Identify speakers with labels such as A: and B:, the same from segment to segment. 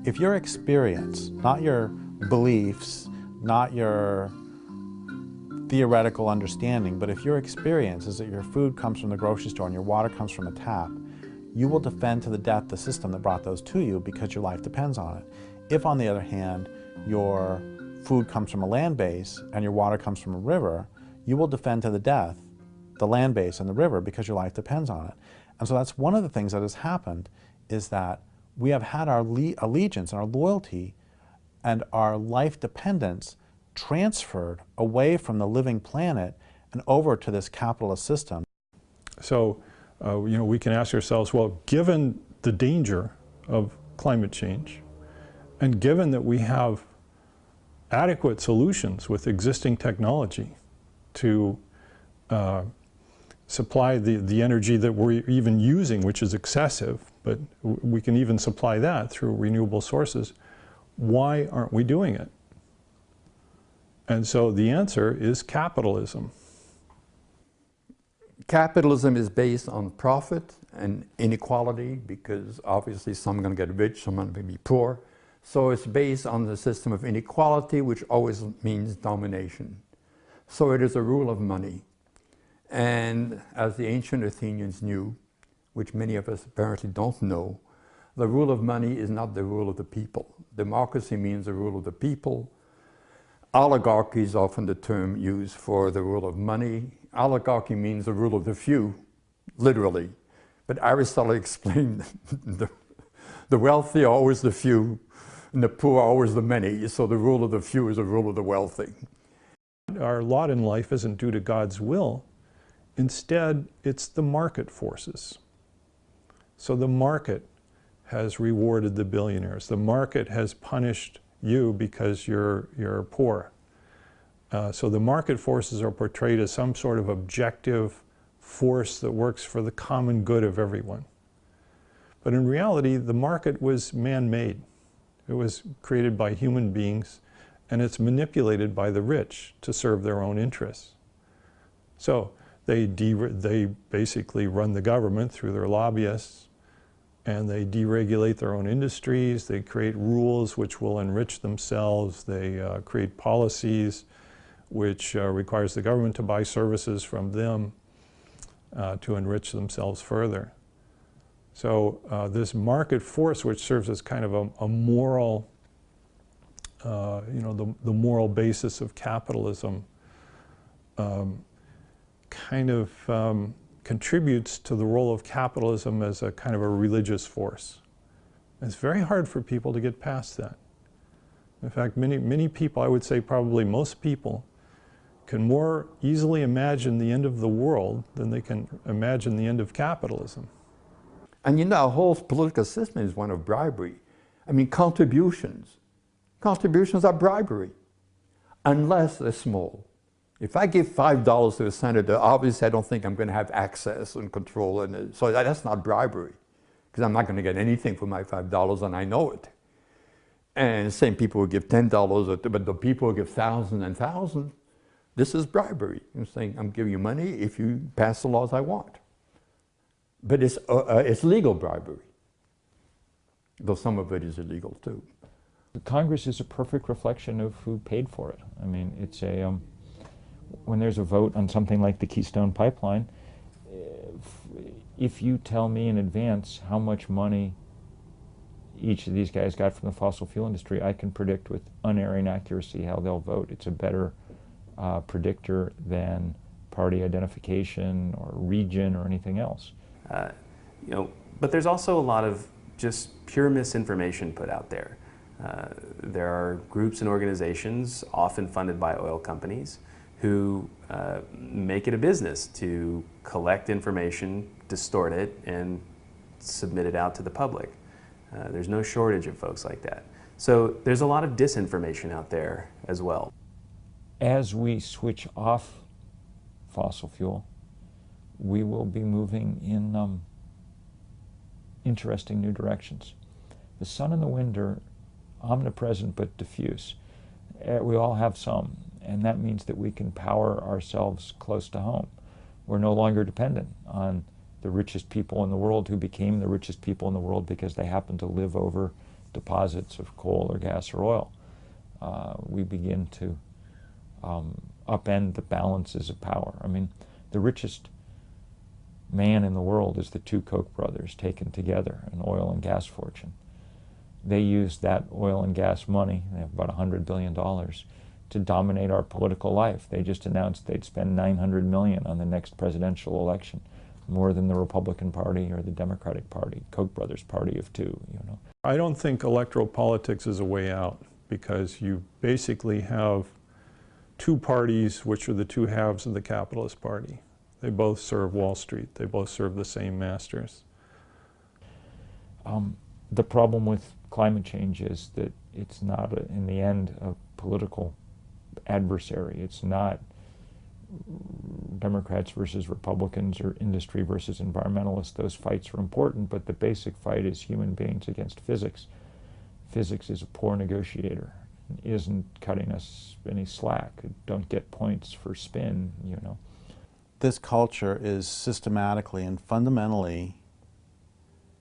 A: if your experience, not your beliefs, not your theoretical understanding, but if your experience is that your food comes from the grocery store and your water comes from a tap, you will defend to the death the system that brought those to you because your life depends on it. If, on the other hand, your food comes from a land base and your water comes from a river, you will defend to the death the land base and the river because your life depends on it. And so that's one of the things that has happened, is that we have had our allegiance and our loyalty and our life dependence transferred away from the living planet and over to this capitalist system.
B: So, we can ask ourselves, well, given the danger of climate change, and given that we have adequate solutions with existing technology to supply the energy that we're even using, which is excessive, but we can even supply that through renewable sources, why aren't we doing it? And so the answer is capitalism.
C: Capitalism is based on profit and inequality, because obviously some are going to get rich, some are going to be poor. So it's based on the system of inequality, which always means domination. So it is a rule of money. And as the ancient Athenians knew, which many of us apparently don't know, the rule of money is not the rule of the people. Democracy means the rule of the people. Oligarchy is often the term used for the rule of money. Oligarchy means the rule of the few, literally. But Aristotle explained the wealthy are always the few, and the poor are always the many. So the rule of the few is the rule of the wealthy.
B: Our lot in life isn't due to God's will. Instead, it's the market forces. So the market has rewarded the billionaires. The market has punished you because you're poor. So the market forces are portrayed as some sort of objective force that works for the common good of everyone. But in reality, the market was man-made. It was created by human beings, and it's manipulated by the rich to serve their own interests. So they basically run the government through their lobbyists, and they deregulate their own industries. They create rules which will enrich themselves. They create policies which requires the government to buy services from them to enrich themselves further. So this market force, which serves as kind of a moral, the moral basis of capitalism, kind of contributes to the role of capitalism as a kind of a religious force. It's very hard for people to get past that. In fact, many people, I would say probably most people, can more easily imagine the end of the world than they can imagine the end of capitalism.
C: And our whole political system is one of bribery. I mean, contributions. Contributions are bribery, unless they're small. If I give $5 to a senator, obviously I don't think I'm going to have access and control, and so that's not bribery, because I'm not going to get anything for my $5, and I know it. And the same people will give $10, but the people who give thousands and thousands, this is bribery. I'm saying, I'm giving you money if you pass the laws I want. But it's legal bribery, though some of it is illegal too.
D: Congress is a perfect reflection of who paid for it. I mean, it's a, when there's a vote on something like the Keystone Pipeline, if you tell me in advance how much money each of these guys got from the fossil fuel industry, I can predict with unerring accuracy how they'll vote. It's a better predictor than party identification or region or anything else.
E: But there's also a lot of just pure misinformation put out there. There are groups and organizations, often funded by oil companies, who make it a business to collect information, distort it, and submit it out to the public. There's no shortage of folks like that. So there's a lot of disinformation out there as well.
D: As we switch off fossil fuel, we will be moving in interesting new directions. The sun and the wind are omnipresent but diffuse. We all have some, and that means that we can power ourselves close to home. We're no longer dependent on the richest people in the world who became the richest people in the world because they happen to live over deposits of coal or gas or oil. We begin to upend the balances of power. I mean, the richest man in the world is the two Koch brothers taken together, an oil and gas fortune. They used that oil and gas money, they have about $100 billion, to dominate our political life. They just announced they'd spend $900 million on the next presidential election, more than the Republican Party or the Democratic Party, Koch brothers party of two, you know.
B: I don't think electoral politics is a way out, because you basically have two parties which are the two halves of the capitalist party. They both serve Wall Street. They both serve the same masters.
D: The problem with climate change is that it's not, in the end, a political adversary. It's not Democrats versus Republicans or industry versus environmentalists. Those fights are important, but the basic fight is human beings against physics. Physics is a poor negotiator, isn't cutting us any slack. Don't get points for spin, you know.
A: This culture is systematically and fundamentally,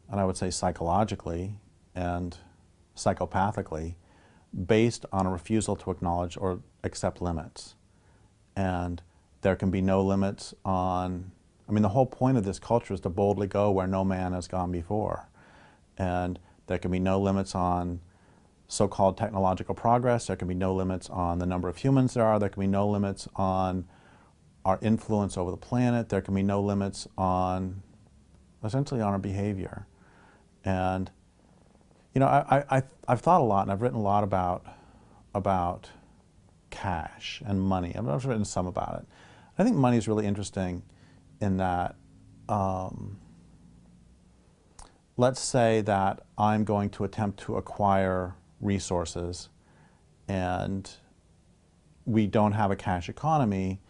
A: and I would say psychologically and psychopathically, based on a refusal to acknowledge or accept limits. And there can be no limits on, I mean, the whole point of this culture is to boldly go where no man has gone before. And there can be no limits on so-called technological progress. There can be no limits on the number of humans there are. There can be no limits on our influence over the planet. There can be no limits on, essentially, on our behavior. And, you know, I've thought a lot, and I've written a lot about cash and money. I've written some about it. I think money is really interesting in that, let's say that I'm going to attempt to acquire resources and we don't have a cash economy,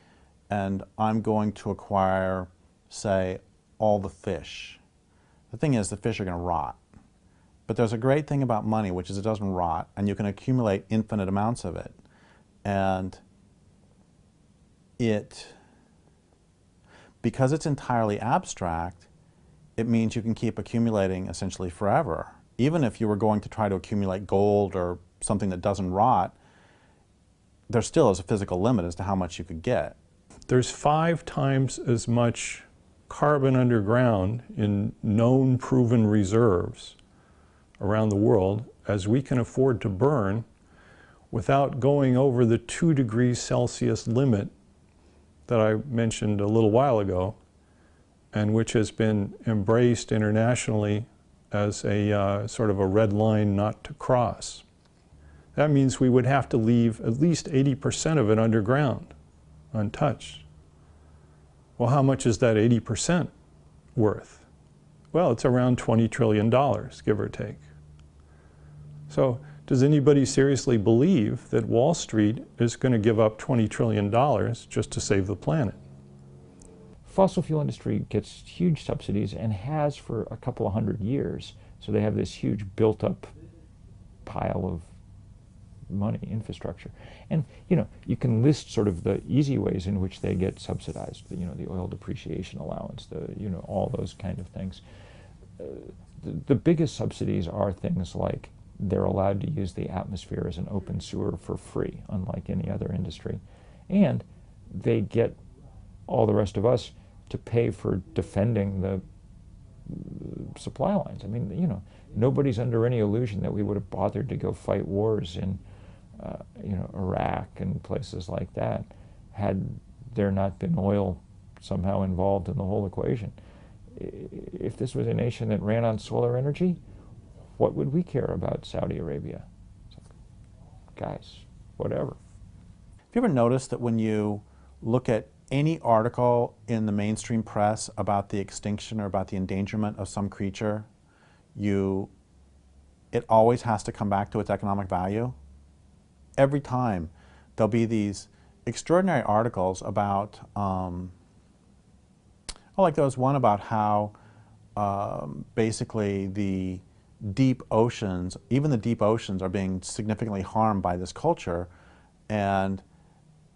A: and I'm going to acquire, say, all the fish. The thing is, the fish are going to rot. But there's a great thing about money, which is it doesn't rot, and you can accumulate infinite amounts of it. And because it's entirely abstract, it means you can keep accumulating essentially forever. Even if you were going to try to accumulate gold or something that doesn't rot, there still is a physical limit as to how much you could get.
B: There's 5 times as much carbon underground in known proven reserves around the world as we can afford to burn without going over the 2 degrees Celsius limit that I mentioned a little while ago, and which has been embraced internationally as a sort of a red line not to cross. That means we would have to leave at least 80% of it underground, untouched. Well, how much is that 80% worth? Well, it's around $20 trillion, give or take. So does anybody seriously believe that Wall Street is going to give up $20 trillion just to save the planet?
D: Fossil fuel industry gets huge subsidies and has for a couple of 100 years. So they have this huge built-up pile of money, infrastructure. And, you know, you can list sort of the easy ways in which they get subsidized, you know, the oil depreciation allowance, you know, all those kind of things. The biggest subsidies are things like they're allowed to use the atmosphere as an open sewer for free, unlike any other industry. And they get all the rest of us to pay for defending the supply lines. I mean, you know, nobody's under any illusion that we would have bothered to go fight wars in, you know, Iraq and places like that had there not been oil somehow involved in the whole equation. If this was a nation that ran on solar energy, what would we care about Saudi Arabia? Guys, whatever.
A: Have you ever noticed that when you look at any article in the mainstream press about the extinction or about the endangerment of some creature, it always has to come back to its economic value? Every time there'll be these extraordinary articles about, like there was one about how basically the deep oceans, even the deep oceans, are being significantly harmed by this culture. And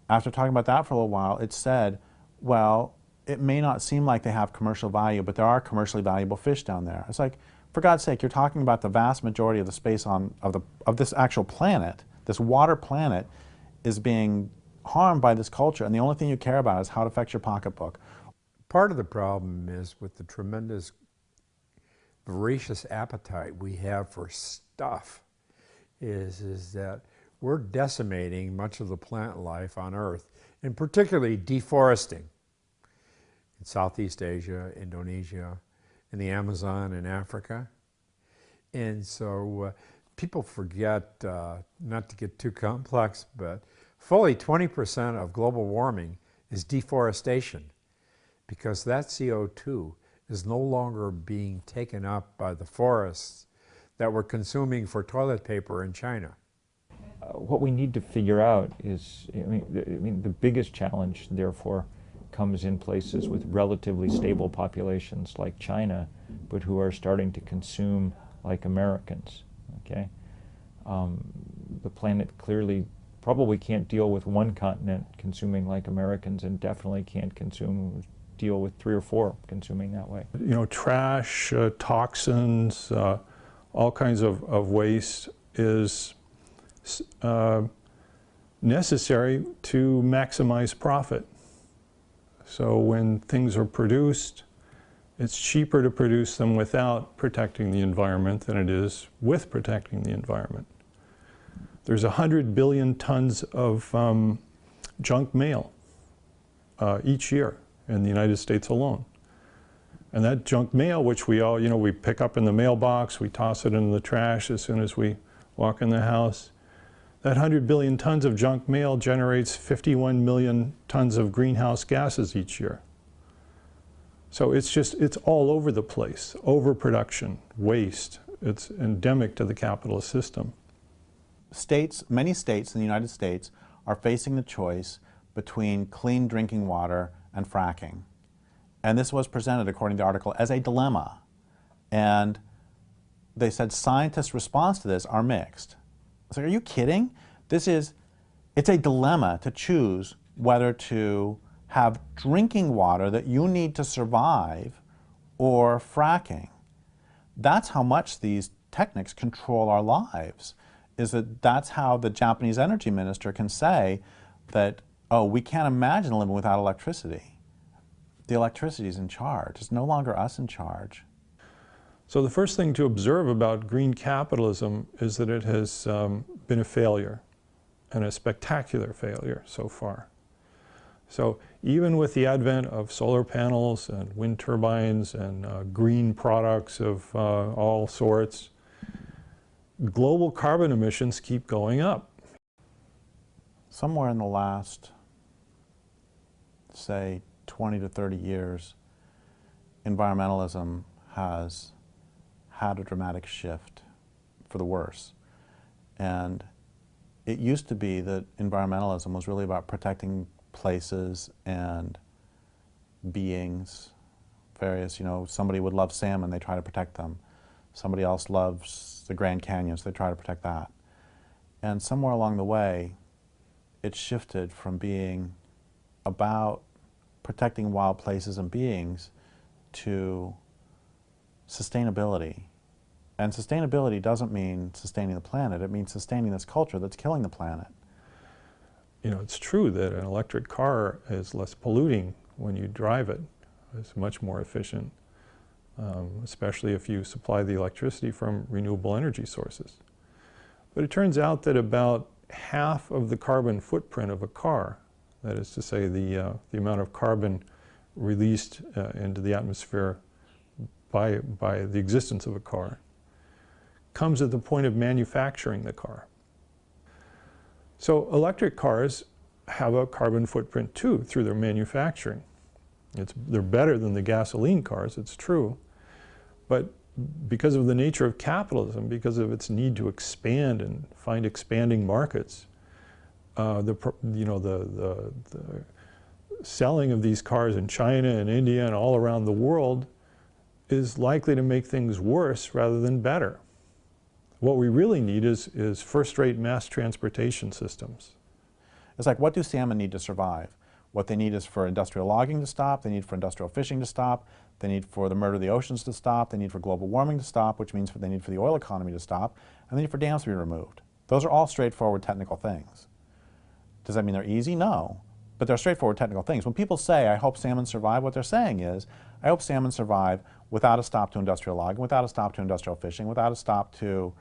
A: after talking about that for a little while, it said, well, it may not seem like they have commercial value, but there are commercially valuable fish down there. It's like, for God's sake, you're talking about the vast majority of the space of this actual planet, this water planet, is being harmed by this culture, and the only thing you care about is how it affects your pocketbook.
F: Part of the problem is with the tremendous voracious appetite we have for stuff is that we're decimating much of the plant life on Earth, and particularly deforesting in Southeast Asia, Indonesia, in the Amazon and Africa. And so people forget, not to get too complex, but fully 20% of global warming is deforestation, because that CO2 is no longer being taken up by the forests that we're consuming for toilet paper in China.
D: What we need to figure out is, I mean, the biggest challenge, therefore, comes in places with relatively stable populations like China, but who are starting to consume like Americans, okay? The planet clearly probably can't deal with one continent consuming like Americans, and definitely can't deal with 3 or 4 consuming that way.
B: You know, trash, toxins, all kinds of waste is necessary to maximize profit. So when things are produced, it's cheaper to produce them without protecting the environment than it is with protecting the environment. There's 100 billion tons of junk mail each year in the United States alone. And that junk mail, which we all, we pick up in the mailbox, we toss it in the trash as soon as we walk in the house. That 100 billion tons of junk mail generates 51 million tons of greenhouse gases each year. So it's all over the place. Overproduction, waste, it's endemic to the capitalist system.
A: Many states in the United States are facing the choice between clean drinking water and fracking. And this was presented, according to the article, as a dilemma. And they said scientists' response to this are mixed. It's like, are you kidding? It's a dilemma to choose whether to have drinking water that you need to survive or fracking. That's how much these techniques control our lives, that's how the Japanese energy minister can say that, oh, we can't imagine living without electricity. The electricity is in charge. It's no longer us in charge.
B: So the first thing to observe about green capitalism is that it has been a failure, and a spectacular failure so far. So even with the advent of solar panels and wind turbines and green products of all sorts, global carbon emissions keep going up.
A: Somewhere in the last, say, 20 to 30 years, environmentalism has had a dramatic shift for the worse. And it used to be that environmentalism was really about protecting places and beings, various, somebody would love salmon, they try to protect them. Somebody else loves the Grand Canyon, so they try to protect that. And somewhere along the way, it shifted from being about protecting wild places and beings to sustainability. And sustainability doesn't mean sustaining the planet, it means sustaining this culture that's killing the planet.
B: It's true that an electric car is less polluting when you drive it. It's much more efficient, especially if you supply the electricity from renewable energy sources. But it turns out that about half of the carbon footprint of a car, that is to say the amount of carbon released into the atmosphere by the existence of a car, comes at the point of manufacturing the car. So electric cars have a carbon footprint too through their manufacturing. They're better than the gasoline cars, it's true, but because of the nature of capitalism, because of its need to expand and find expanding markets, the selling of these cars in China and India and all around the world is likely to make things worse rather than better. What we really need is first-rate mass transportation systems.
A: It's like, what do salmon need to survive? What they need is for industrial logging to stop, they need for industrial fishing to stop, They need for the murder of the oceans to stop. They need for global warming to stop, which means they need for the oil economy to stop. And they need for dams to be removed. Those are all straightforward technical things. Does that mean they're easy? No. But they're straightforward technical things. When people say, I hope salmon survive, what they're saying is, I hope salmon survive without a stop to industrial logging, without a stop to industrial fishing, without a stop to,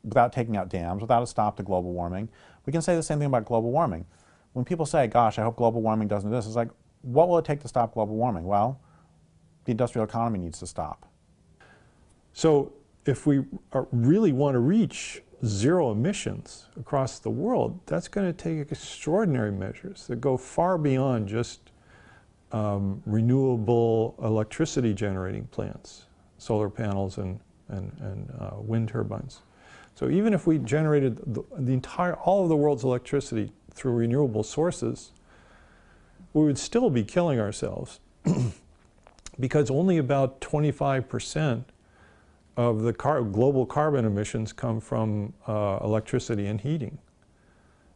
A: without taking out dams, without a stop to global warming. We can say the same thing about global warming. When people say, gosh, I hope global warming doesn't do this, it's like, what will it take to stop global warming? Well, the industrial economy needs to stop.
B: So if we really want to reach zero emissions across the world, that's going to take extraordinary measures that go far beyond just renewable electricity generating plants, solar panels and wind turbines. So even if we generated all of the world's electricity through renewable sources, we would still be killing ourselves because only about 25% of the global carbon emissions come from electricity and heating.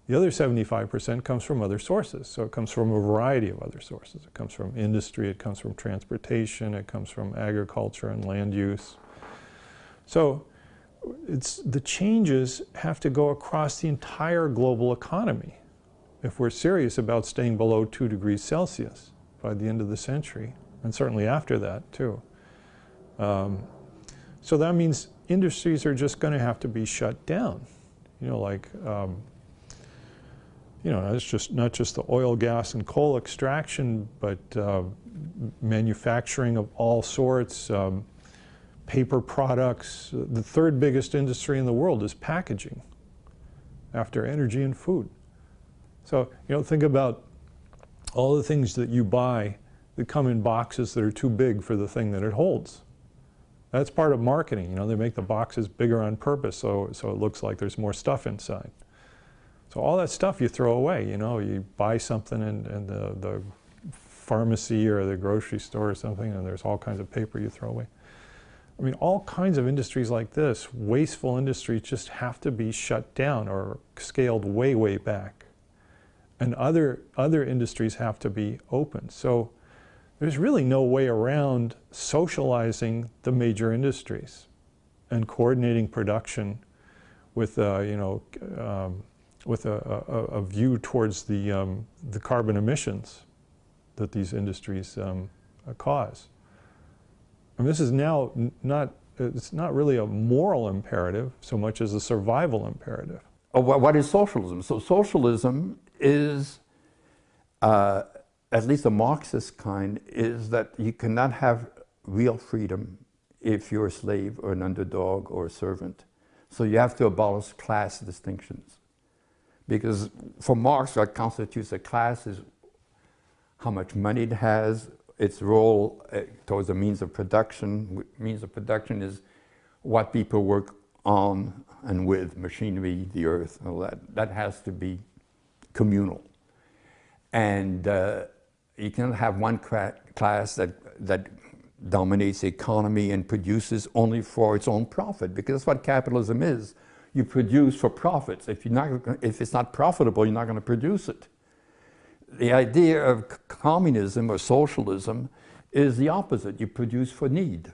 B: The other 75% comes from other sources. So it comes from a variety of other sources. It comes from industry, it comes from transportation, it comes from agriculture and land use. So the changes have to go across the entire global economy if we're serious about staying below 2 degrees Celsius by the end of the century, and certainly after that too. So that means industries are just going to have to be shut down. You know, like, you know, it's just not just the oil, gas, and coal extraction, but manufacturing of all sorts, paper products. The third biggest industry in the world is packaging, after energy and food. So, you know, think about all the things that you buy that come in boxes that are too big for the thing that it holds. That's part of marketing. You know, they make the boxes bigger on purpose so it looks like there's more stuff inside. So all that stuff you throw away. You know, you buy something in the pharmacy or the grocery store or something, and there's all kinds of paper you throw away. I mean, all kinds of industries like this, wasteful industries, just have to be shut down or scaled way, way back. And other industries have to be open. So there's really no way around socializing the major industries and coordinating production with, you know, with a view towards the carbon emissions that these industries cause. And this is now it's not really a moral imperative so much as a survival imperative.
C: Oh, what is socialism? So socialism is, at least the Marxist kind, is that you cannot have real freedom if you're a slave or an underdog or a servant. So you have to abolish class distinctions. Because for Marx, what constitutes a class is how much money it has, its role towards the means of production. Means of production is what people work on and with, machinery, the earth, all that. That has to be communal. And you cannot have one class that dominates the economy and produces only for its own profit, because that's what capitalism is. You produce for profits. If it's not profitable, you're not going to produce it. The idea of communism or socialism is the opposite. You produce for need.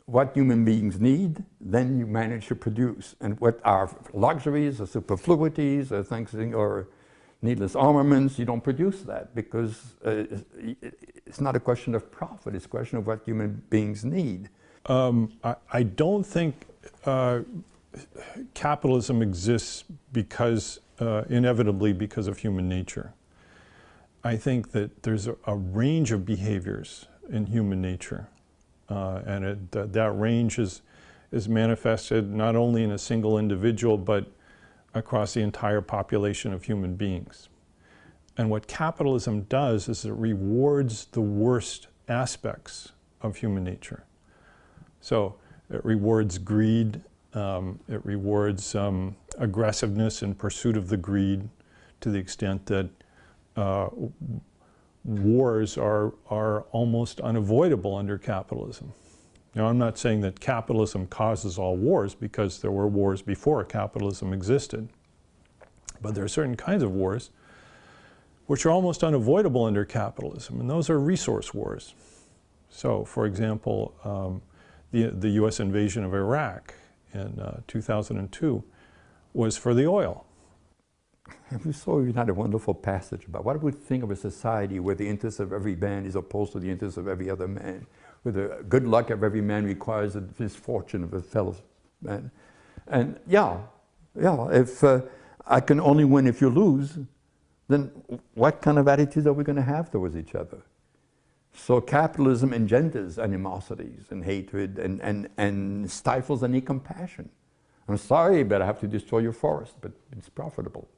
C: What human beings need, then you manage to produce. And what are luxuries or superfluities or things, or needless armaments, you don't produce that, because it's not a question of profit, it's a question of what human beings need.
B: I don't think capitalism exists because, inevitably because of human nature. I think that there's a range of behaviors in human nature, and that range is manifested not only in a single individual, but across the entire population of human beings. And what capitalism does is it rewards the worst aspects of human nature. So it rewards greed, it rewards aggressiveness in pursuit of the greed, to the extent that wars are almost unavoidable under capitalism. Now, I'm not saying that capitalism causes all wars, because there were wars before capitalism existed. But there are certain kinds of wars which are almost unavoidable under capitalism, and those are resource wars. So, for example, the U.S. invasion of Iraq in 2002 was for the oil.
C: We saw you had a wonderful passage about what would think of a society where the interest of every man is opposed to the interest of every other man, where the good luck of every man requires the misfortune of a fellow man. And yeah, if I can only win if you lose, then what kind of attitude are we going to have towards each other? So capitalism engenders animosities and hatred and stifles any compassion. I'm sorry, but I have to destroy your forest, but it's profitable.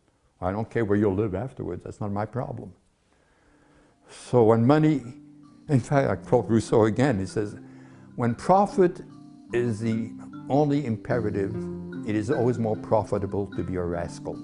C: I don't care where you'll live afterwards, that's not my problem. So when money, in fact, I quote Rousseau again, he says, when profit is the only imperative, it is always more profitable to be a rascal.